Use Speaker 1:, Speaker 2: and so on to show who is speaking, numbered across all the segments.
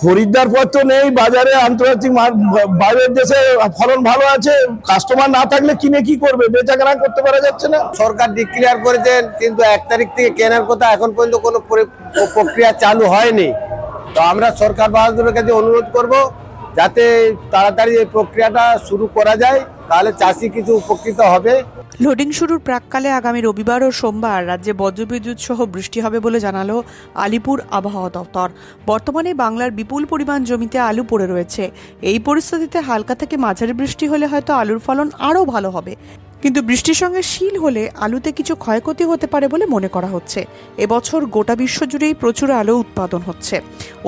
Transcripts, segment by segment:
Speaker 1: খরিদ্দার পত্র নেই বাজারে, আন্তর্জাতিক বাইরের দেশে ফলন ভালো আছে, কাস্টমার না থাকলে কিনে কি করবে, বেচাকেনা করতে পারা যাচ্ছে না।
Speaker 2: সরকার ডিক্লেয়ার করেছেন কিন্তু 1 তারিখ থেকে কেনার কথা, এখন পর্যন্ত কোনো প্রক্রিয়া চালু হয়নি। তো আমরা সরকার বাহাদুরের কাছে অনুরোধ করব যাতে তাড়াতাড়ি এই প্রক্রিয়াটা শুরু করা যায়, তাহলে চাষি কিছু উপকৃত হবে।
Speaker 3: লোডিং শুরুর প্রাককালে আগামী রবিবার ও সোমবার রাজ্যে বজ্রবিদ্যুৎ সহ বৃষ্টি হবে বলে জানালো আলিপুর আবহাওয়া দপ্তর। বর্তমানে বাংলার বিপুল পরিমাণ জমিতে আলু পড়ে রয়েছে। এই পরিস্থিতিতে হালকা থেকে মাঝারি বৃষ্টি হলে হয়তো আলুর ফলন আরও ভালো হবে, কিন্তু বৃষ্টির সঙ্গে শিল হলে আলুতে কিছু ক্ষয়ক্ষতি হতে পারে বলে মনে করা হচ্ছে। এবছর গোটা বিশ্ব জুড়েই প্রচুর আলু উৎপাদন হচ্ছে।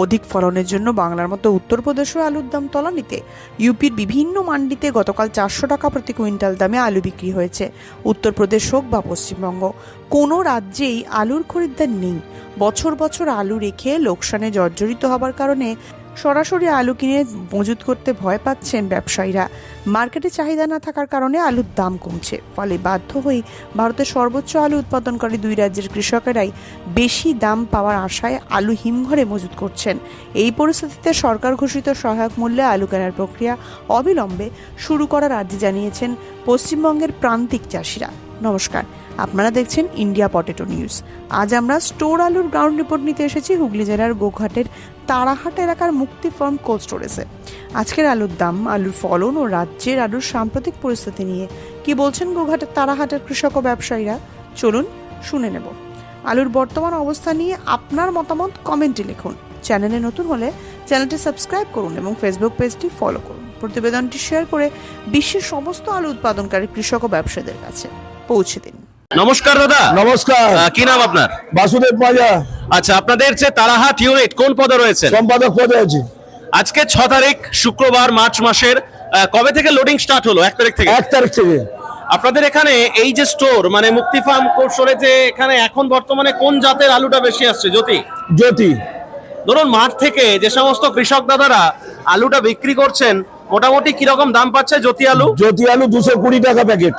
Speaker 3: অধিক ফলনের জন্য বাংলার মতো উত্তরপ্রদেশেও আলুর দাম তলানিতে। ইউপির বিভিন্ন মান্ডিতে গতকাল 400 টাকা প্রতি কুইন্টাল দামে আলু বিক্রি হয়েছে। উত্তরপ্রদেশ হোক বা পশ্চিমবঙ্গ, কোনো রাজ্যেই আলুর খরিদ্দার নেই। বছর বছর আলু রেখে লোকসানে জর্জরিত হবার কারণে সরাসরি আলু কিনে মজুত করতে ভয় পাচ্ছেন ব্যবসায়ীরা। মার্কেটে চাহিদা না থাকার কারণে আলুর দাম কমছে, ফলে বাধ্য হয়ে ভারতের সর্বোচ্চ আলু উৎপাদনকারী 2 রাজ্যের কৃষকেরাই বেশি দাম পাওয়ার আশায় আলু হিমঘরে মজুত করছেন। এই পরিস্থিতিতে সরকার ঘোষিত সহায়ক মূল্যে আলু কেনার প্রক্রিয়া অবিলম্বে শুরু করার আর্জি জানিয়েছেন পশ্চিমবঙ্গের প্রান্তিক চাষিরা। নমস্কার, আপনারা দেখছেন ইন্ডিয়া পটেটো নিউজ। আজ আমরা স্টোর আলুর গ্রাউন্ড রিপোর্ট নিতে এসেছি হুগলি জেলার গোঘাটের তারাহাট এলাকার মুক্তি ফার্ম কোল্ড স্টোরেজে। আজকের আলুর দাম, আলুর ফলন ও রাজ্যের আলুর সাম্প্রতিক পরিস্থিতি নিয়ে কি বলছেন গোঘাটের তারাহাটের কৃষক ও ব্যবসায়ীরা, চলুন শুনে নেব। আলুর বর্তমান অবস্থা নিয়ে আপনার মতামত কমেন্টে লিখুন। চ্যানেলে নতুন হলে চ্যানেলটি সাবস্ক্রাইব করুন এবং ফেসবুক পেজটি ফলো করুন। প্রতিবেদনটি শেয়ার করে বিশ্বের সমস্ত আলু উৎপাদনকারী কৃষক ও ব্যবসায়ীদের কাছে পৌঁছে দিন।
Speaker 4: নমস্কার দাদা।
Speaker 1: নমস্কার।
Speaker 4: কি নাম আপনার?
Speaker 1: বাসুদেব মাজা।
Speaker 4: আচ্ছা, আপনাদের যে তারাহাট ইউনিট কোন পদে রয়েছে?
Speaker 1: সম্পাদক পদে আছি।
Speaker 4: আজকে 6 তারিখ শুক্রবার মার্চ মাসের কবে থেকে লোডিং স্টার্ট হলো? 1 তারিখ থেকে।
Speaker 1: 1 তারিখ থেকে।
Speaker 4: আপনাদের এখানে এই যে স্টোর মানে মুক্তি ফার্ম কোল্ড স্টোরেজে এখানে এখন বর্তমানে কোন জাতের আলুটা বেশি আসছে? জ্যোতি। ধরুন মাঠ থেকে যে সমস্ত কৃষক দাদারা আলুটা বিক্রি করছেন, মোটামুটি কিরকম দাম পাচ্ছে জ্যোতি আলু?
Speaker 1: জ্যোতি আলু 220 টাকা প্যাকেট।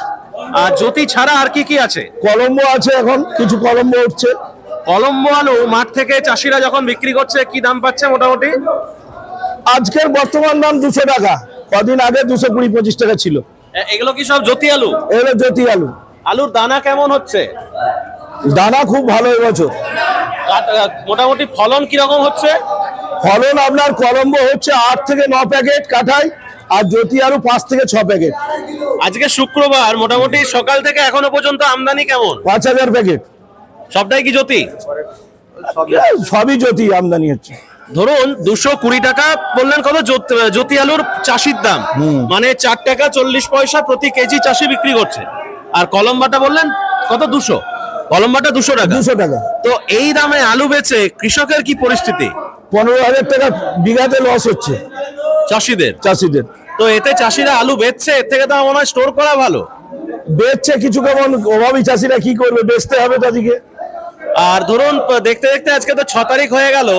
Speaker 4: আর জ্যোতি ছাড়া আর কি কি আছে?
Speaker 1: কলম্বো আছে, এখন কিছু কলম্বো উঠছে।
Speaker 4: কলম্বো আলু মাঠ থেকে চাষিরা যখন বিক্রি করছে কি দাম পাচ্ছে মোটামুটি?
Speaker 1: আজকের বর্তমান দাম 200 টাকা, কদিন আগে 220-25 টাকা ছিল।
Speaker 4: এগুলো কি সব জ্যোতি আলু?
Speaker 1: এগুলো জ্যোতি আলু।
Speaker 4: আলুর দানা কেমন হচ্ছে?
Speaker 1: দানা খুব ভালো এবছর।
Speaker 4: মোটামুটি ফলন কিরকম হচ্ছে?
Speaker 1: ফলন আপনার কলম্বো হচ্ছে 8 থেকে 9 প্যাকেট কাঠায়, আর জ্যোতি আলু 5 থেকে 6 প্যাকেট।
Speaker 4: আজকে শুক্রবার, মোটামুটি সকাল থেকে এখনো পর্যন্ত আমদানি কেমন?
Speaker 1: 5000 প্যাকেট।
Speaker 4: সবটাই কি জ্যোতি?
Speaker 1: সবই জ্যোতি আমদানি হচ্ছে।
Speaker 4: ধরুন 220 টাকা বললেন কত জ্যোতি আলুর চাষির দাম, মানে 4 টাকা 40 পয়সা প্রতি কেজি চাষি বিক্রি করছে। আর কলম্বাটা বললেন কত? 200। কলম্বাটা 200 টাকা।
Speaker 1: 200 টাকা।
Speaker 4: তো এই দামে আলু বেচে কৃষকের কি পরিস্থিতি?
Speaker 1: 15,000 টাকা বিঘাতে লস হচ্ছে চাষিদের।
Speaker 4: তো এতে চাষিরা আলু বেচছে, এর থেকে তো মনে হয় স্টোর করা ভালো।
Speaker 1: বেচছে কিছু, কেমন অভাবী চাষিরা কি করবে, বেচতে হবে তাদেরকে।
Speaker 4: আর ধরুন দেখতে দেখতে আজকে তো 6 তারিখ হয়ে গেল,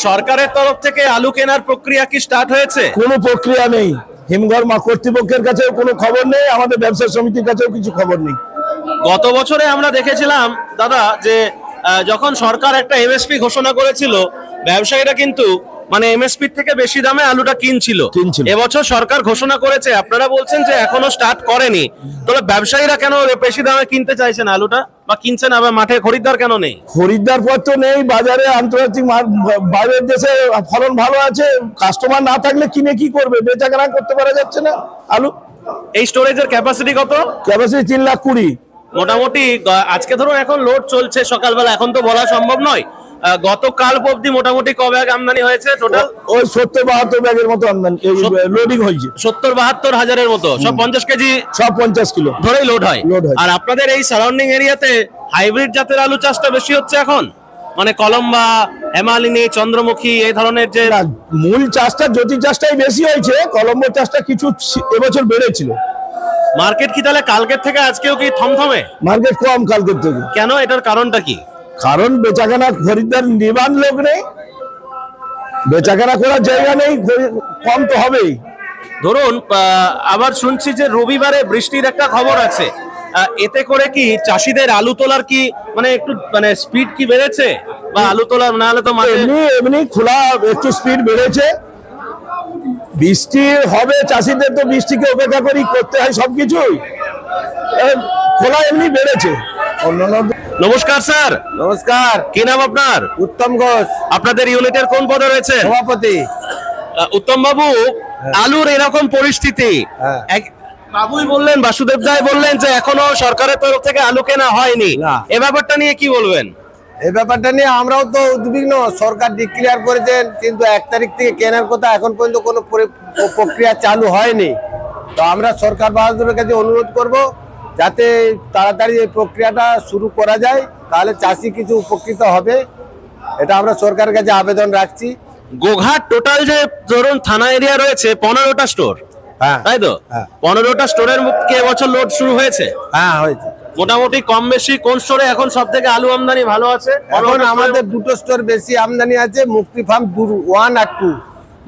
Speaker 4: সরকারের তরফ থেকে আলু কেনার প্রক্রিয়া কি স্টার্ট হয়েছে?
Speaker 1: কোনো প্রক্রিয়া নেই। হিমঘর কর্তৃপক্ষের কাছেও কোনো খবর নেই, আমাদের ব্যবসা সমিতির কাছেও কিছু খবর নেই।
Speaker 4: গত বছরে আমরা দেখেছিলাম দাদা যে যখন সরকার একটা এমএসপি ঘোষণা করেছিল, ব্যবসায়ীরা কিন্তু মানে এমএসপি থেকে বেশি দামে আলুটা কিনছিল। এবছর সরকার ঘোষণা করেছে, আপনারা বলছেন যে এখনো স্টার্ট করেনি, তবে ব্যবসায়ীরা কেন বেশি দামে কিনতে চাইছেন আলুটা বা কিনছেন? আবার মাঠে খরিদ্দার কেন নেই?
Speaker 1: খরিদ্দার পত্র নেই বাজারে, আন্তর্জাতিক বাইরের দেশে ফলন ভালো আছে, কাস্টমার না থাকলে কিনে কি করবে, বেচাকেনা করতে পারা যাচ্ছে না আলু।
Speaker 4: এই স্টোরেজের ক্যাপাসিটি কত?
Speaker 1: ক্যাপাসিটি 3,20,000।
Speaker 4: মোটামুটি আজকে ধরুন এখন লোড চলছে সকালবেলা, এখন তো বলা সম্ভব নয়, গতকাল অবধি মোটামুটি ক ব্যাগ আমদানি হয়েছে টোটাল?
Speaker 1: ওই 70-72 ব্যাগের মতো আমদানি লোডিং হয়েছে।
Speaker 4: 70-72 হাজারের মতো, সব 50 কেজি,
Speaker 1: সব 50 কিলো
Speaker 4: ধরেই লোড হয়। আর আপনাদের এই সারাউন্ডিং এরিয়াতে হাইব্রিড জাতের আলু চাষটা বেশি হচ্ছে এখন, মানে কলম্বা, হেমালিনী, চন্দ্রমুখী এই ধরনের যে
Speaker 1: মূল চাষটা জ্যোতি চাষটাই বেশি হয়েছে, কলম্বো চাষটা কিছু এবছর বেড়েছিল।
Speaker 4: মার্কেট কি তাহলে কালকের থেকে আজকেও কি থমথমে?
Speaker 1: মার্কেট কম কালকের থেকে।
Speaker 4: কেন, এটার কারণটা কি?
Speaker 1: কারণ বেচাকেনা খরিদ্দার নিবান লোক নেই, বেচাকেনা করার জায়গা নেই, কম তো হবেই।
Speaker 4: ধরুন আবার শুনছি যে রবিবারে বৃষ্টির একটা খবর আছে, এতে করে কি চাষিদের আলু তোলার কি মানে একটু মানে স্পিড কি বেড়েছে, বা আলু তোলার না হলে তো মাঠে
Speaker 1: এমনি এমনি খোলা একটু স্পিড বেড়েছে। বৃষ্টি হবে, চাষিদের তো বৃষ্টিকে অপেক্ষা করি করতে হয় সবকিছুই। খোলা এমনি বেড়েছে। অন্যান্য
Speaker 4: নমস্কার স্যার।
Speaker 2: নমস্কার।
Speaker 4: কি নাম আপনার?
Speaker 2: উত্তম ঘোষ,
Speaker 4: আপনাদের ইউনিটের কোন পদে রয়েছে?
Speaker 2: সভাপতি।
Speaker 4: উত্তম বাবু, আলুর এরকম পরিস্থিতি,
Speaker 2: হ্যাঁ।
Speaker 4: বাবুই বললেন, বাসুদেব দাই বললেন যে এখনো সরকারের তরফ থেকে আলু কেনা হয়নি।
Speaker 2: না।
Speaker 4: এ ব্যাপারটা নিয়ে কি বলবেন?
Speaker 2: এই ব্যাপারটা নিয়ে আমরাও তো উদ্বিগ্ন। সরকার ডিক্লেয়ার করেছেন, কিন্তু 1 তারিখ থেকে কেনার কথা, এখন পর্যন্ত কোনো প্রক্রিয়া চালু হয়নি। তো আমরা সরকার বাহাদুরের কাছে অনুরোধ করব যাতে তাড়াতাড়ি এই প্রক্রিয়াটা শুরু করা যায়, তাহলে চাষি কিছু উপকৃত হবে। এটা আমরা সরকারের কাছে আবেদন রাখছি।
Speaker 4: গোঘাট টোটাল যে ধরুন থানা এরিয়া রয়েছে 15টা স্টোর,
Speaker 2: হ্যাঁ,
Speaker 4: তাই তো?
Speaker 2: হ্যাঁ।
Speaker 4: 15টা স্টোরের কি এবছর লোড শুরু হয়েছে?
Speaker 2: হ্যাঁ, হয়েছে।
Speaker 4: মোটামুটি কম বেশি কোন স্টোরে এখন সব থেকে আলু আমদানি ভালো আছে?
Speaker 2: এখন আমাদের 2টো স্টোর বেশি আমদানি আছে, মুক্তি ফার্ম 1 আর 2।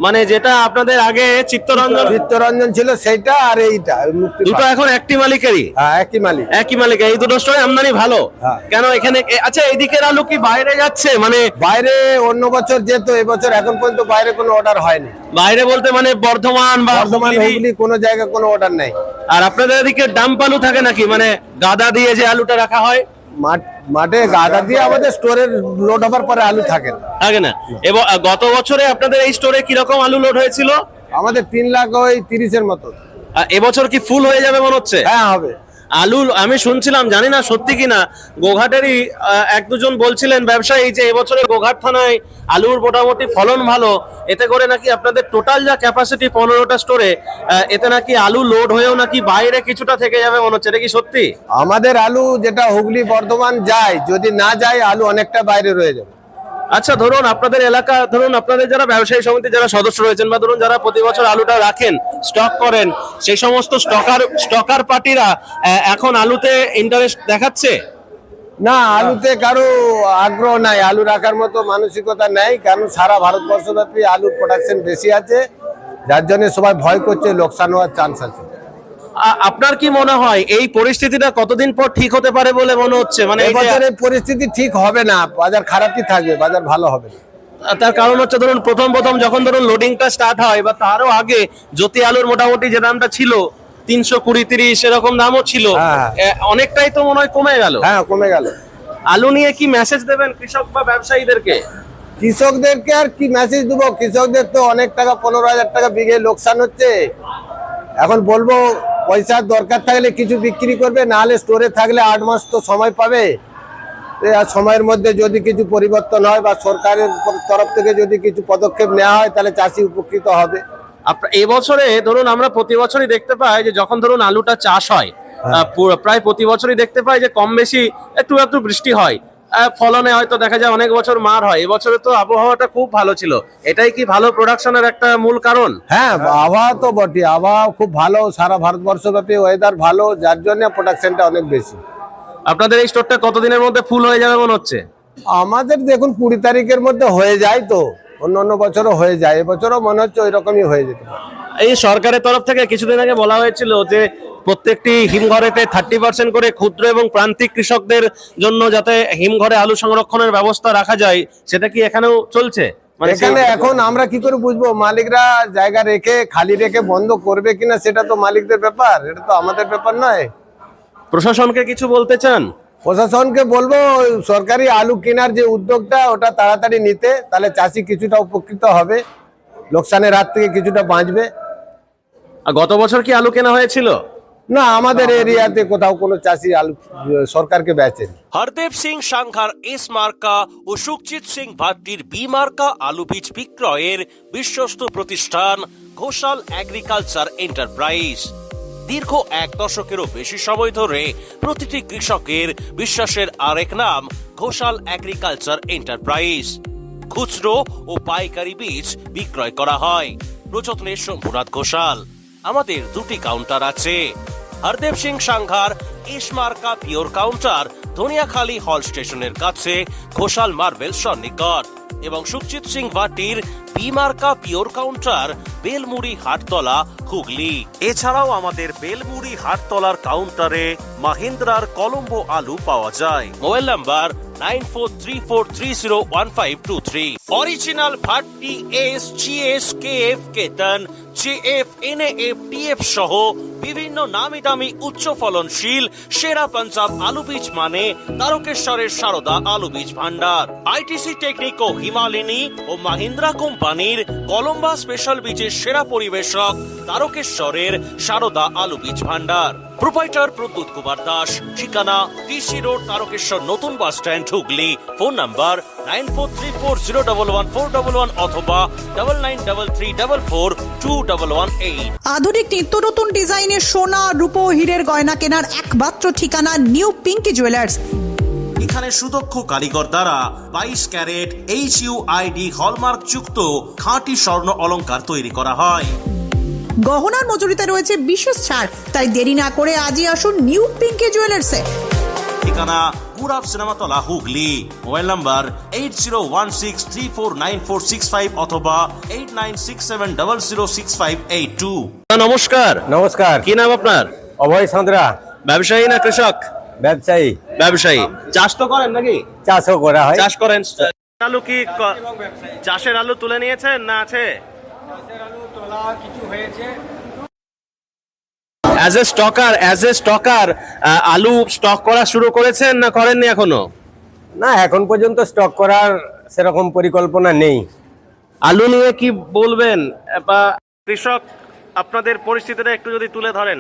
Speaker 4: মানে যেটা আপনাদের আগে
Speaker 2: চিত্তরঞ্জন ছিল সেইটা, আর এইটা মুক্তি
Speaker 4: দুটো
Speaker 2: ফার্ম।
Speaker 4: এখন একটি মালিকেরই,
Speaker 2: হ্যাঁ, একই মালিক।
Speaker 4: একই মালিকের। এই দুটো স্টোরে আমদানি ভালো।
Speaker 2: হ্যাঁ।
Speaker 4: কেন এখানে আচ্ছা এইদিকের আলু কি বাইরে যাচ্ছে? মানে
Speaker 2: বাইরে অন্য বছর যেত, এবছর এখন পর্যন্ত বাইরে কোনো অর্ডার হয়নি।
Speaker 4: বাইরে বলতে মানে বর্ধমান বা
Speaker 2: বর্ধমান,
Speaker 4: হুগলি?
Speaker 2: হুগলি কোনো জায়গায় কোনো অর্ডার নেই।
Speaker 4: আর আপনাদের এদিকে ডাম্প আলু থাকে নাকি, মানে গাদা দিয়ে যে আলুটা রাখা হয়?
Speaker 2: মাঠে গাদা দিয়ে আমাদের স্টোরের লোড হবার পরে আলু থাকে না।
Speaker 4: থাকে না। এবং গত বছরে আপনাদের এই স্টোরে কিরকম আলু লোড হয়েছিল?
Speaker 2: আমাদের 3,30,000 মতো।
Speaker 4: এবছর কি ফুল হয়ে যাবে মনে হচ্ছে?
Speaker 2: হ্যাঁ, হবে।
Speaker 4: আলু আমি শুনছিলাম, জানি না সত্যি কিনা, গোঘাটেরই 1-2 জন বলছিলেন ব্যবসায়ী যে এবছরে গোঘাট থানায় আলুর মোটামুটি ফলন ভালো, এতে করে নাকি আপনাদের টোটাল যা ক্যাপাসিটি 15টা স্টোরে, এতে নাকি আলু লোড হয়েও নাকি বাইরে কিছুটা থেকে যাবে মনে হচ্ছে। এটা কি সত্যি?
Speaker 2: আমাদের আলু যেটা হুগলি বর্ধমান যায়, যদি না যায় আলু অনেকটা বাইরে রয়ে যাবে।
Speaker 4: আচ্ছা, ধরুন আপনাদের এলাকা, ধরুন আপনাদের যারা ব্যবসায়ী সমিতির যারা সদস্য রয়েছেন, বা ধরুন যারা প্রতি বছর আলুটা রাখেন, স্টক করেন, সেই সমস্ত স্টকার পার্টিরা এখন আলুতে ইন্টারেস্ট দেখাচ্ছে?
Speaker 2: না, আলুতে কারো আগ্রহ নাই, আলু রাখার মতো মানসিকতা নেই, কারণ সারা ভারতবর্ষব্যাপী আলুর প্রোডাকশন বেশি আছে, যার জন্য সবাই ভয় করছে লোকসান হওয়ার চান্স আছে।
Speaker 4: আপনার কি মনে হয় এই পরিস্থিতিটা কতদিন পর ঠিক হতে পারে বলে মনে হচ্ছে? মানে এই যে
Speaker 2: এবছর এই পরিস্থিতি ঠিক হবে না, বাজার খারাপই থাকবে, বাজার ভালো হবে না।
Speaker 4: তার কারণ হচ্ছে ধরুন প্রথম যখন ধরুন লোডিংটা স্টার্ট হয়, বা তারও আগে জ্যোতি আলুর মোটামুটি যে দামটা ছিল 320-30 এরকম দামও ছিল,
Speaker 2: হ্যাঁ।
Speaker 4: অনেকটাই তো মনে হয় কমে গেল।
Speaker 2: হ্যাঁ, কমে গেল।
Speaker 4: আলু নিয়ে কি মেসেজ দেবেন কৃষক বা ব্যবসায়ীদেরকে?
Speaker 2: কৃষকদেরকে আর কি মেসেজ দেবো? কৃষকদের তো অনেক টাকা, 15,000 টাকা বিঘে লোকসান হচ্ছে। এখন বলবো পয়সার দরকার থাকলে কিছু বিক্রি করবে, নাহলে স্টোরে থাকলে 8 মাস তো সময় পাবে। আর সময়ের মধ্যে যদি কিছু পরিবর্তন হয় বা সরকারের তরফ থেকে যদি কিছু পদক্ষেপ নেওয়া হয়, তাহলে চাষি উপকৃত হবে।
Speaker 4: এবছরে ধরুন আমরা প্রতি বছরই দেখতে পাই যে যখন ধরুন আলুটা চাষ হয়, প্রায় প্রতি বছরই দেখতে পাই যে কম বেশি একটু বৃষ্টি হয়, ফলনে হয়তো দেখা যায় অনেক বছর মার হয়। এবছরে তো আবহাওয়াটা খুব ভালো ছিল, এটাই কি ভালো প্রোডাকশনের একটা মূল কারণ?
Speaker 2: হ্যাঁ, আবহাওয়া তো বটে, আবহাওয়া খুব ভালো, সারা ভারতবর্ষব্যাপী ওয়েদার ভালো, যার জন্য প্রোডাকশনটা অনেক বেশি।
Speaker 4: আপনাদের এই স্টোরটা কতদিনের মধ্যে ফুল হয়ে যাবে মনে হচ্ছে?
Speaker 2: আমাদের দেখুন 20 তারিখের মধ্যে হয়ে যায়, তো অন্য বছরও হয়ে যায়, এবছরও মনে হচ্ছে ওই রকমই হয়ে যেতে পারে।
Speaker 4: এই সরকারের তরফ থেকে কিছুদিন আগে বলা হয়েছিল যে প্রত্যেকটি হিমঘরেতে 30% করে ক্ষুদ্র এবং প্রান্তিক কৃষকদের জন্য যাতে হিমঘরে আলু সংরক্ষণের ব্যবস্থা রাখা যায়, সেটা কি এখানেও চলছে? মানে
Speaker 2: এখানে এখন আমরা কি করে বুঝবো? মালিকরা জায়গা রেখে খালি রেখে বন্ধ করবে কিনা, সেটা তো মালিকদের ব্যাপার, এটা তো আমাদের ব্যাপার নয়।
Speaker 4: প্রশাসনকে কিছু বলতে চান?
Speaker 2: প্রশাসনকে বলবো সরকারি আলু কেনার যে উদ্যোগটা, ওটা তাড়াতাড়ি নিতে, তাহলে চাষি কিছুটা উপকৃত হবে, লোকসানের হাত থেকে কিছুটা বাঁচবে।
Speaker 4: আর গত বছর কি আলু কেনা হয়েছিল?
Speaker 2: না, আমাদের এরিয়াতে কোথাও কোনো চাষি আলু সরকারকে বেচেন।
Speaker 5: হরদেব সিং সাংঘার এস মার্কা ও সুখজিৎ সিং ভাট্টির বি মার্কা আলু বীজ বিক্রয়ের বিশ্বস্ত প্রতিষ্ঠান ঘোষাল এগ্রিকালচার এন্টারপ্রাইজ। দীর্ঘ 1 দশকেরও বেশি সময় ধরে প্রতিটি কৃষকের বিশ্বাসের আরেক নাম ঘোষাল এগ্রিকালচার এন্টারপ্রাইজ। খুচরো ও পাইকারি বীজ বিক্রয় করা হয়। প্রযত্নে শম্ভুনাথ ঘোষাল। আমাদের 2টি কাউন্টার আছে। হরদেব সিং সাংঘার এস মার্কা পিওর কাউন্টার ধনিয়াখালী হল স্টেশনের কাছে, ঘোষাল মার্বেল সন্নিকট, এবং সুখজিৎ সিং ভাটির বি মার্কা পিওর কাউন্টার, বেলমুড়ি হাটতলা, হুগলি। এছাড়াও আমাদের বেলমুড়ি হাটতলার কাউন্টারে মাহিন্দ্রার কলম্বো আলু পাওয়া যায়। Mobile number 9434301523। Original Bhatti S, GS, KF, কেতন, জেএফ, এনএএফ, টিএফ সহ বিভিন্ন নামি দামি উচ্চ ফলনশীল সেরা পাঞ্জাব আলু বীজ মানে তারকেশ্বরের সারদা আলু বীজ ভান্ডার। আইটিসি টেকনিক ও হিমালিনী ও মাহিন্দ্রা কোম্পানির কলম্বা স্পেশাল বীজের সেরা পরিবেশক তারকেশ্বরের সারদা আলু বীজ ভান্ডার। প্রোপাইটার প্রদ্যুৎ কুমার দাস। ঠিকানা টিসি রোড, তারকেশ্বর নতুন bus stand, Hooghly. Phone number 9434011411 অথবা 9933442118।
Speaker 3: আধুনিক নিত্য নতুন ডিজাইনের সোনা, রূপো, হীরের গয়না কেনার একমাত্র ঠিকানা নিউ পিঙ্কি জুয়েলার্স।
Speaker 5: এখানে সুদক্ষ কারিগর দ্বারা 22 ক্যারেট HUID হলমার্ক যুক্ত খাঁটি স্বর্ণ অলংকার তৈরি করা হয়।
Speaker 3: গহনার মজুরিতে রয়েছে বিশেষ ছাড়, তাই দেরি না করে আজই আসুন নিউ পিঙ্কি জুয়েলার্সে।
Speaker 5: ঠিকানা পুরাব সিনেমাতলা, হুগলি। মোবাইল নাম্বার 8016349465 অথবা 8967006582। নমস্কার।
Speaker 2: নমস্কার।
Speaker 5: কি নাম আপনার?
Speaker 2: অভয় সাঁতরা।
Speaker 5: ব্যবসায়ী না কৃষক?
Speaker 2: ব্যবসায়ী।
Speaker 5: ব্যবসায়ী। চাষ তো করেন নাকি?
Speaker 2: চাষও করা হয়।
Speaker 5: চাষ করেন। আলু কি চাষের আলু তুলে নিয়েছেন না আছে? অ্যাজ এ স্টকার আলু স্টক করা শুরু করেছেন না করেননি এখনো?
Speaker 2: না, এখন পর্যন্ত স্টক করার সেরকম পরিকল্পনা নেই।
Speaker 5: আলু নিয়ে কি বলবেন, বা কৃষক আপনাদের পরিস্থিতিটা একটু যদি তুলে ধরেন।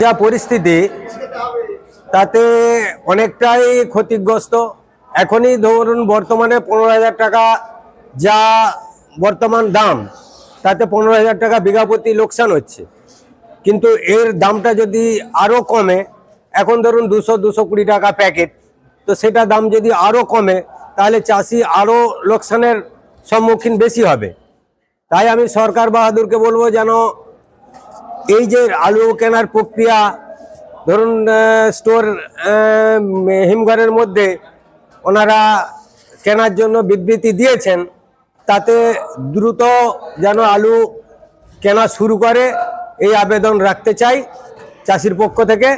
Speaker 2: যা পরিস্থিতি তাতে অনেকটাই ক্ষতিগ্রস্ত। এখনই ধরুন বর্তমানে 15,000 টাকা যা বর্তমান দাম, তাতে 15,000 টাকা বিঘা প্রতি লোকসান হচ্ছে। কিন্তু এর দামটা যদি আরও কমে, এখন ধরুন 200-220 টাকা প্যাকেট, তো সেটা দাম যদি আরও কমে তাহলে চাষি আরও লোকসানের সম্মুখীন বেশি হবে। তাই আমি সরকার বাহাদুরকে বলবো যেন এই যে আলু কেনার প্রক্রিয়া, ধরুন স্টোর হিমঘরের মধ্যে ওনারা কেনার জন্য বিবৃতি দিয়েছেন, তাতে দ্রুত যেন আলু কেনা শুরু করে এই আবেদন রাখতে চাই চাষির পক্ষ থেকে।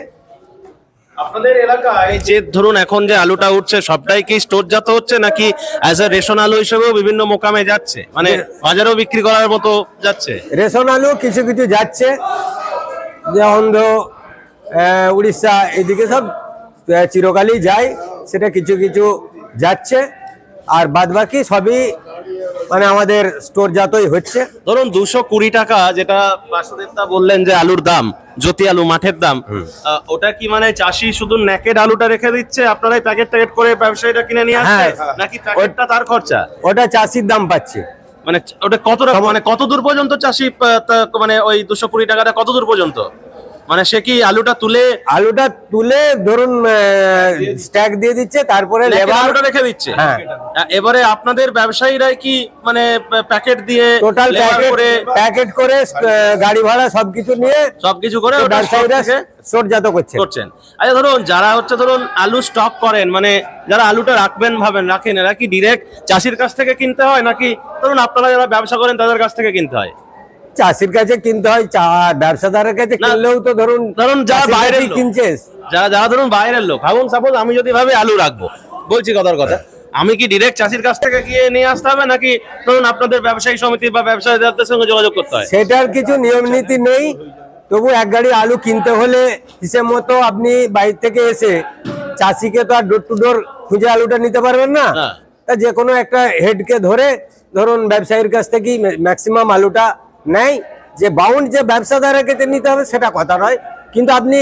Speaker 5: আপনাদের এলাকায় যে ধরুন এখন যে আলুটা উঠছে সবটাই কি স্টোরজাত হচ্ছে নাকি অ্যাজ এ রেশন আলু হিসেবেও বিভিন্ন মোকামে যাচ্ছে, মানে বাজারেও বিক্রি করার মতো যাচ্ছে?
Speaker 2: রেশন আলু কিছু কিছু যাচ্ছে, যে অন্ধ্র, উড়িষ্যা এদিকে সব চিরকালই যায়, সেটা কিছু কিছু যাচ্ছে। আর বাদবাকি সবই মানে আমাদের স্টোরজাতই হচ্ছে।
Speaker 5: ধরুন 220 টাকা যেটা বাসুদেবদা বললেন যে আলুর দাম, জ্যোতি আলু মাঠের দাম, ওটা কি মানে চাষি শুধু নেকেড আলুটা রেখে দিচ্ছে, আপনারাই প্যাকেট করে ব্যবসায়ীরা কিনে নিয়ে আসছে, নাকি প্যাকেটটা তার খরচা?
Speaker 2: ওটা চাষির দাম পাচ্ছে।
Speaker 5: মানে ওটা কতটা, মানে কত দূর পর্যন্ত চাষি মানে ওই 220 টাকাটা কত দূর পর্যন্ত, মানে সে কি আলুটা তুলে ধরুন
Speaker 2: স্ট্যাক দিয়ে দিচ্ছে, তারপরে লেবার
Speaker 5: আলুটা রেখে দিচ্ছে। এবারে আপনাদের ব্যবসায়ীরাই কি মানে প্যাকেট দিয়ে
Speaker 2: টোটাল প্যাকেট করে গাড়ি ভাড়া সবকিছু নিয়ে
Speaker 5: সবকিছু করে
Speaker 2: ব্যবসায়ীরা স্টোরজাত করছেন।
Speaker 5: আচ্ছা, ধরুন যারা ধরুন আলু স্টক করেন, মানে যারা আলুটা রাখেন, এরা কি ডিরেক্ট চাষির কাছ থেকে কিনতে হয় নাকি ধরুন আপনারা যারা ব্যবসা করেন তাদের কাছ থেকে কিনতে হয়?
Speaker 2: চাষির কাছে কিনতে হয়, ব্যবসাদারের কাছে কিনলেও তো ধরুন
Speaker 5: যারা বাইরে
Speaker 2: কিনছে,
Speaker 5: যারা ধরুন বাইরের লোক, ভাবুন সাপোজ আমি যদি ভাবে আলু রাখবো, বলছি কথার কথা, আমি কি ডিরেক্ট চাষির কাছ থেকে গিয়ে নিয়ে আসতে হবে নাকি ধরুন আপনাদের ব্যবসায়ী সমিতি বা ব্যবসায়ীদের সঙ্গে যোগাযোগ করতে হয়?
Speaker 2: সেটার কিছু নিয়ম নীতি নেই, তবু এক গাড়ি আলু কিনতে হলে হিসেব মতো আপনি বাইরে থেকে এসে চাষিকে তো আর ডোর টু ডোর খুঁজে আলুটা নিতে পারবেন না। তা যে কোনো একটা হেডকে ধরে ধরুন ব্যবসায়ীর কাছ থেকেই ম্যাক্সিমাম আলুটা নেয়। যে বাউন্ড যে ব্যবসাদারের কাছে নিতে হবে সেটা কথা নয়, কিন্তু আপনি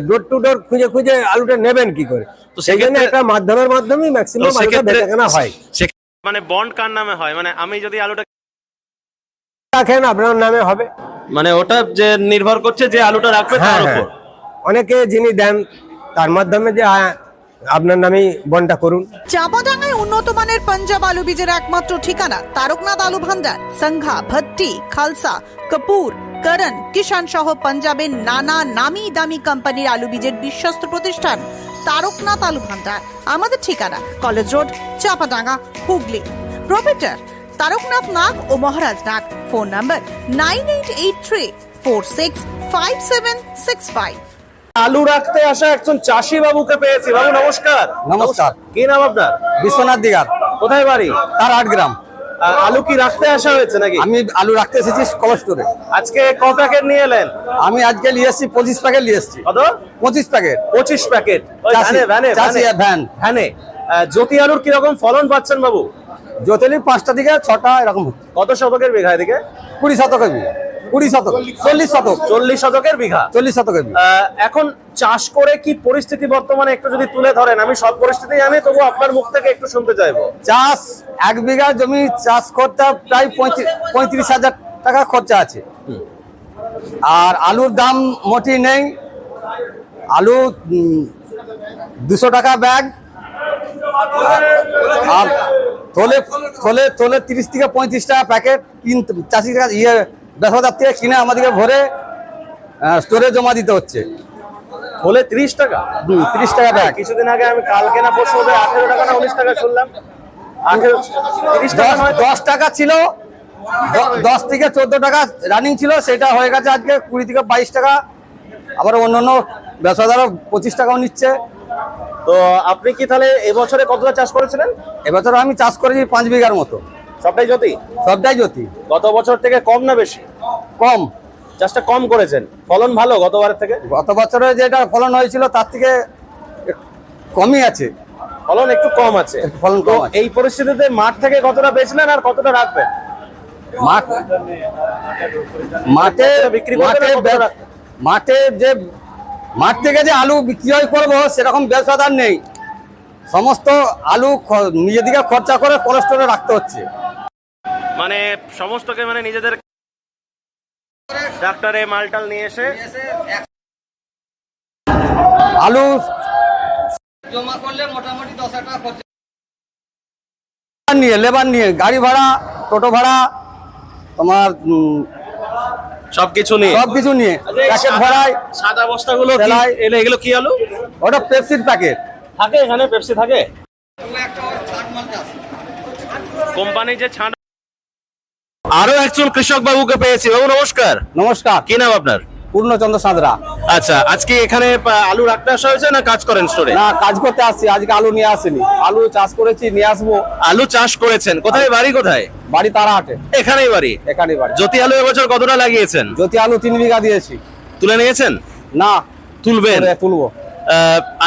Speaker 2: ডোর টু ডোর খুঁজে আলুটা নেবেন কি করে? তো সেই জন্য একটা মাধ্যমেই ম্যাক্সিমাম আলুটা বেচাকেনা হয়।
Speaker 5: মানে বন্ড কার নামে হয়, মানে আমি যদি আলুটা
Speaker 2: রাখেন আপনার নামে হবে,
Speaker 5: মানে ওটা যে নির্ভর করছে যে আলুটা রাখবে তার উপর।
Speaker 2: অনেকে যিনি দেন তার মাধ্যমে যে আপনার নামেই বন্ডটা করুন।
Speaker 3: চাঁপাডাঙ্গায় উন্নত মানের পাঞ্জাব আলু বীজের একমাত্র ঠিকানা তারকনাথ আলু ভান্ডার। সংঘা, ভট্টি, খালসা, কপুর, করণ, কিষান সহ পাঞ্জাবের নানা নামি দামি কোম্পানির আলু বীজের বিশ্বস্ত প্রতিষ্ঠান। তারকনাথ আলু ভান্ডার। আমাদের ঠিকানা college road, Chapadanga, Hooghly. Proprietor Taraknath Nag ও মহারাজ নাগ। Phone number 9883465765।
Speaker 4: আলু রাখতে আসা একজন চাষি বাবুকে পেয়েছি। বাবু নমস্কার।
Speaker 2: নমস্কার।
Speaker 4: কি নাম আপনার?
Speaker 2: বিশ্বনাথ দিগার,
Speaker 4: কোথায় বাড়ি?
Speaker 2: তার 8 গ্রাম।
Speaker 4: আলু কি রাখতে আসা হয়েছে নাকি?
Speaker 2: আমি আলু রাখতে এসেছি কলেজ স্টোরে।
Speaker 4: আজকে ক প্যাকেট নিয়ে এলেন?
Speaker 2: আমি আজকে নিয়ে এসেছি 25 প্যাকেট নিয়ে এসেছি।
Speaker 4: কত?
Speaker 2: 25 প্যাকেট।
Speaker 4: 25 প্যাকেট। ওই
Speaker 2: চাষি, চাষি ভ্যান।
Speaker 4: ভ্যানে। জ্যোতি আলুর কিরকম ফলন পাচ্ছেন বাবু?
Speaker 2: জোতেলি 5টা থেকে 6টা এরকম হচ্ছে।
Speaker 4: কত শতকের বিঘা এদিকে?
Speaker 2: 20 শতকের বিঘা, 20 শতক, 40 শতক,
Speaker 4: 40 শতকের বিঘা।
Speaker 2: 40 শতকের বিঘা।
Speaker 4: এখন চাষ করে কি পরিস্থিতি বর্তমানে একটু যদি তুলে ধরেন, আমি সব পরিস্থিতি জানি, তবু আপনার মুখ থেকে একটু শুনতে চাইবো।
Speaker 2: চাষ 1 বিঘা জমি চাষ করতে প্রায় 35,000 টাকা খরচা আছে। আর আলুর দাম মোটেই নেই। আলু 200 টাকা ব্যাগ, আর তোলে তোলে তোলে 30 থেকে 35 টাকা প্যাকেট কিনতে চাষির কাছে ব্যবসাদার থেকে কিনে আমাদেরকে ভরে স্টোরে জমা দিতে হচ্ছে।
Speaker 4: হলে 30 টাকা?
Speaker 2: 30 টাকা ব্যাগ।
Speaker 4: কিছুদিন আগে আমি কালকে না পরশু 18 টাকা না 19 টাকা শুনলাম। 30 টাকা নয়,
Speaker 2: 10 টাকা ছিল, 10 থেকে 14 টাকা রানিং ছিল, সেটা হয়ে গেছে আজকে 20 থেকে 22 টাকা। আবার অন্যান্য ব্যবসাদারও 25 টাকাও নিচ্ছে।
Speaker 4: তো আপনি কি তাহলে এবছরে কতটা চাষ করেছিলেন?
Speaker 2: এবছর আমি চাষ করেছি 5 বিঘার মতো।
Speaker 4: সবটাই জ্যোতি?
Speaker 2: সবটাই জ্যোতি।
Speaker 4: গত বছর থেকে কম না বেশি?
Speaker 2: কম।
Speaker 4: চাষটা কম করেছেন, ফলন ভালো গতবারের থেকে?
Speaker 2: গত বছরে যেটা ফলন হয়েছিল তার থেকে কমই আছে,
Speaker 4: ফলন একটু কম আছে।
Speaker 2: ফলন
Speaker 4: তো
Speaker 2: কম আছে।
Speaker 4: এই পরিস্থিতিতে মাঠ থেকে কতটা বেচলেন আর কতটা রাখবেন?
Speaker 2: মাঠ মাঠে
Speaker 4: বিক্রি করবেন আর কতটা রাখবেন?
Speaker 2: মাঠে যে মাঠ থেকে যে আলু বিক্রয় করবো সেরকম ব্যবসাদার নেই। সমস্ত আলু নিজের দিকে খরচা করে কোল্ড স্টোরে রাখতে হচ্ছে।
Speaker 4: মানে সমস্তকে মানে নিজেদের ট্রাক্টরে মালটাল নিয়ে এসে
Speaker 2: আলু
Speaker 6: জমা করলে মোটামুটি 10,000 টাকা খরচা।
Speaker 2: নিয়ে লেবার নিয়ে গাড়ি ভাড়া, টোটো ভাড়া, তোমার
Speaker 4: সবকিছু নিয়ে
Speaker 2: সবকিছু নিয়ে প্যাকেট ভরায়।
Speaker 4: সাদা বস্তাগুলো কি?
Speaker 2: সেলাই।
Speaker 4: এগুলো কি আলু?
Speaker 2: ওটা পেপসির প্যাকেট।
Speaker 4: থাকে এখানে পেপসি থাকে?
Speaker 6: একটা ছাড় মাল চাষ।
Speaker 4: কোম্পানি যে ছাড়। আরো একজন কৃষক বাবুকে পেয়েছি। বাবু নমস্কার।
Speaker 2: নমস্কার।
Speaker 4: কি নাম আপনার?
Speaker 2: পূর্ণচন্দ্র সাঁতরা।
Speaker 4: আচ্ছা, আজকে এখানে আলু রাখতে আসা হয়েছে না কাজ করেন স্টোরে?
Speaker 2: না, কাজ করতে আসছি, আজকে আলু নিয়ে আসিনি। আলু চাষ করেছি, নিয়ে আসবো।
Speaker 4: আলু চাষ করেছেন, কোথায় বাড়ি কোথায়?
Speaker 2: বাড়ি তারাহাটে।
Speaker 4: এখানেই বাড়ি?
Speaker 2: এখানে বাড়ি।
Speaker 4: জ্যোতি আলু এবছর কতটা লাগিয়েছেন?
Speaker 2: জ্যোতি আলু 3 বিঘা দিয়েছি।
Speaker 4: তুলে নিয়েছেন?
Speaker 2: না,
Speaker 4: তুলবেন?
Speaker 2: তুলবো।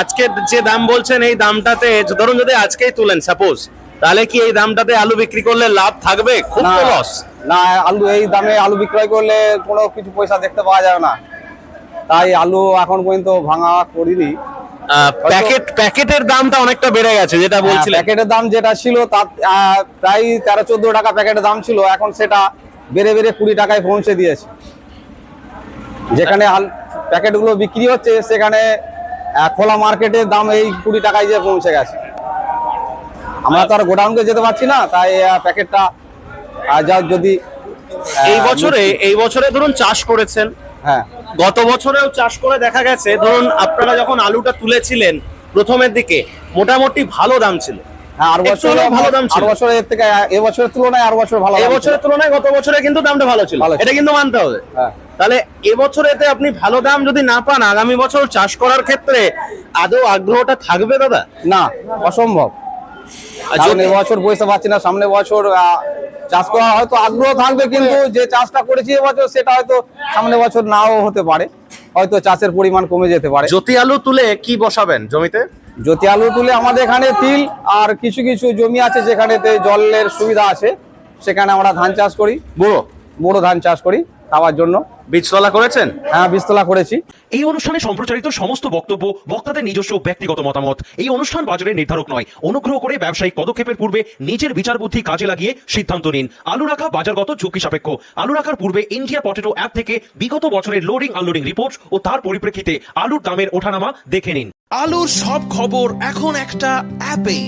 Speaker 4: আজকে যে দাম বলছেন এই দামটাতে ধরুন যদি আজকেই তুলেন সাপোজ, তাহলে কি এই দামটাতে আলু বিক্রি করলে লাভ থাকবে? খুব
Speaker 2: না,
Speaker 4: তো লস।
Speaker 2: না, আলু এই দামে আলু বিক্রয় করলে কোনো কিছু পয়সা দেখতে পাওয়া যাবে না। তাই আলু এখন পর্যন্ত ভাঙা করিনি।
Speaker 4: প্যাকেটের দামটা অনেকটা বেড়ে গেছে যেটা বলছিলেন।
Speaker 2: প্যাকেটের দাম যেটা ছিল তার প্রায় 13-14 টাকা প্যাকেটের দাম ছিল, এখন সেটা বেড়ে বেড়ে 20 টাকায় পৌঁছে দিয়েছে। যেখানে প্যাকেটগুলো বিক্রি হচ্ছে সেখানে খোলা মার্কেটের দাম এই 20 টাকায় যে পৌঁছে গেছে। আমরা তো আর গোডাউনকে যেতে পারছি না, তাই প্যাকেটটা যা যদি
Speaker 4: এই বছরে ধরুন চাষ করেছেন,
Speaker 2: হ্যাঁ,
Speaker 4: গত বছরেও চাষ করে দেখা গেছে ধরুন আপনারা যখন আলুটা তুলেছিলেন প্রথমের দিকে মোটামুটি ভালো দাম ছিল।
Speaker 2: আর
Speaker 4: একটু হলেও ভালো দাম ছিল।
Speaker 2: আর বছরের থেকে এবছরের তুলনায় আর বছর ভালো।
Speaker 4: এবছরের তুলনায় গত বছরে কিন্তু দামটা ভালো ছিল,
Speaker 2: ভালো ছিল।
Speaker 4: এটা কিন্তু মানতে হবে।
Speaker 2: হ্যাঁ।
Speaker 4: তাহলে এবছরেতে আপনি ভালো দাম যদি না পান, আগামী বছর চাষ করার ক্ষেত্রে আদৌ আগ্রহটা থাকবে দাদা?
Speaker 2: না, অসম্ভব। এবছর পয়সা পাচ্ছি না, সামনে বছর চাষ করা হয়তো আগ্রহ থাকবে, কিন্তু যে চাষটা করেছি এবছর সেটা হয়তো সামনে বছর নাও হতে পারে, হয়তো চাষের পরিমাণ কমে যেতে পারে।
Speaker 4: জ্যোতি আলু তুলে কি বসাবেন জমিতে?
Speaker 2: জ্যোতি আলু তুলে আমাদের এখানে তিল আর কিছু কিছু জমি আছে যেখানেতে জলের সুবিধা আছে, সেখানে আমরা ধান চাষ করি, বড় ধান চাষ করি খাওয়ার জন্য।
Speaker 4: বীজতলা করেছেন?
Speaker 2: হ্যাঁ, বীজতলা করেছি।
Speaker 7: এই অনুষ্ঠানে সম্প্রচারিত সমস্ত বক্তব্য বক্তাদের নিজস্ব ব্যক্তিগত মতামত। এই অনুষ্ঠান বাজারের নির্ধারক নয়। অনুগ্রহ করে ব্যবসায়িক পদক্ষেপের পূর্বে নিজের বিচার বুদ্ধি কাজে লাগিয়ে সিদ্ধান্ত নিন। আলু রাখা বাজারগত ঝুঁকি সাপেক্ষ। আলু রাখার পূর্বে ইন্ডিয়া পটেটো অ্যাপ থেকে বিগত বছরের লোডিং আনলোডিং রিপোর্ট ও তার পরিপ্রেক্ষিতে আলুর দামের ওঠানামা দেখে নিন।
Speaker 8: আলুর সব খবর এখন একটা অ্যাপেই।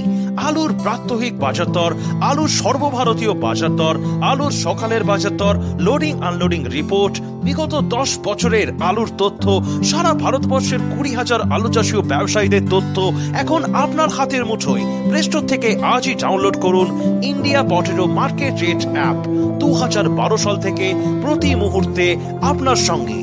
Speaker 7: আলুর প্রাত্যহিক বাজার দর, আলুর সর্বভারতীয় বাজার দর, আলুর সকালের বাজার দর, লোডিং আনলোডিং রিপোর্ট, বিগত 10 বছরের আলুর তথ্য, সারা ভারতবর্ষের 20,000 আলু চাষী ও ব্যবসায়ীদের তথ্য এখন আপনার হাতের মুঠোয়। প্লে স্টোর থেকে আজই ডাউনলোড করুন India potato market rate app. 2012 সাল থেকে প্রতি মুহূর্তে আপনার সঙ্গে।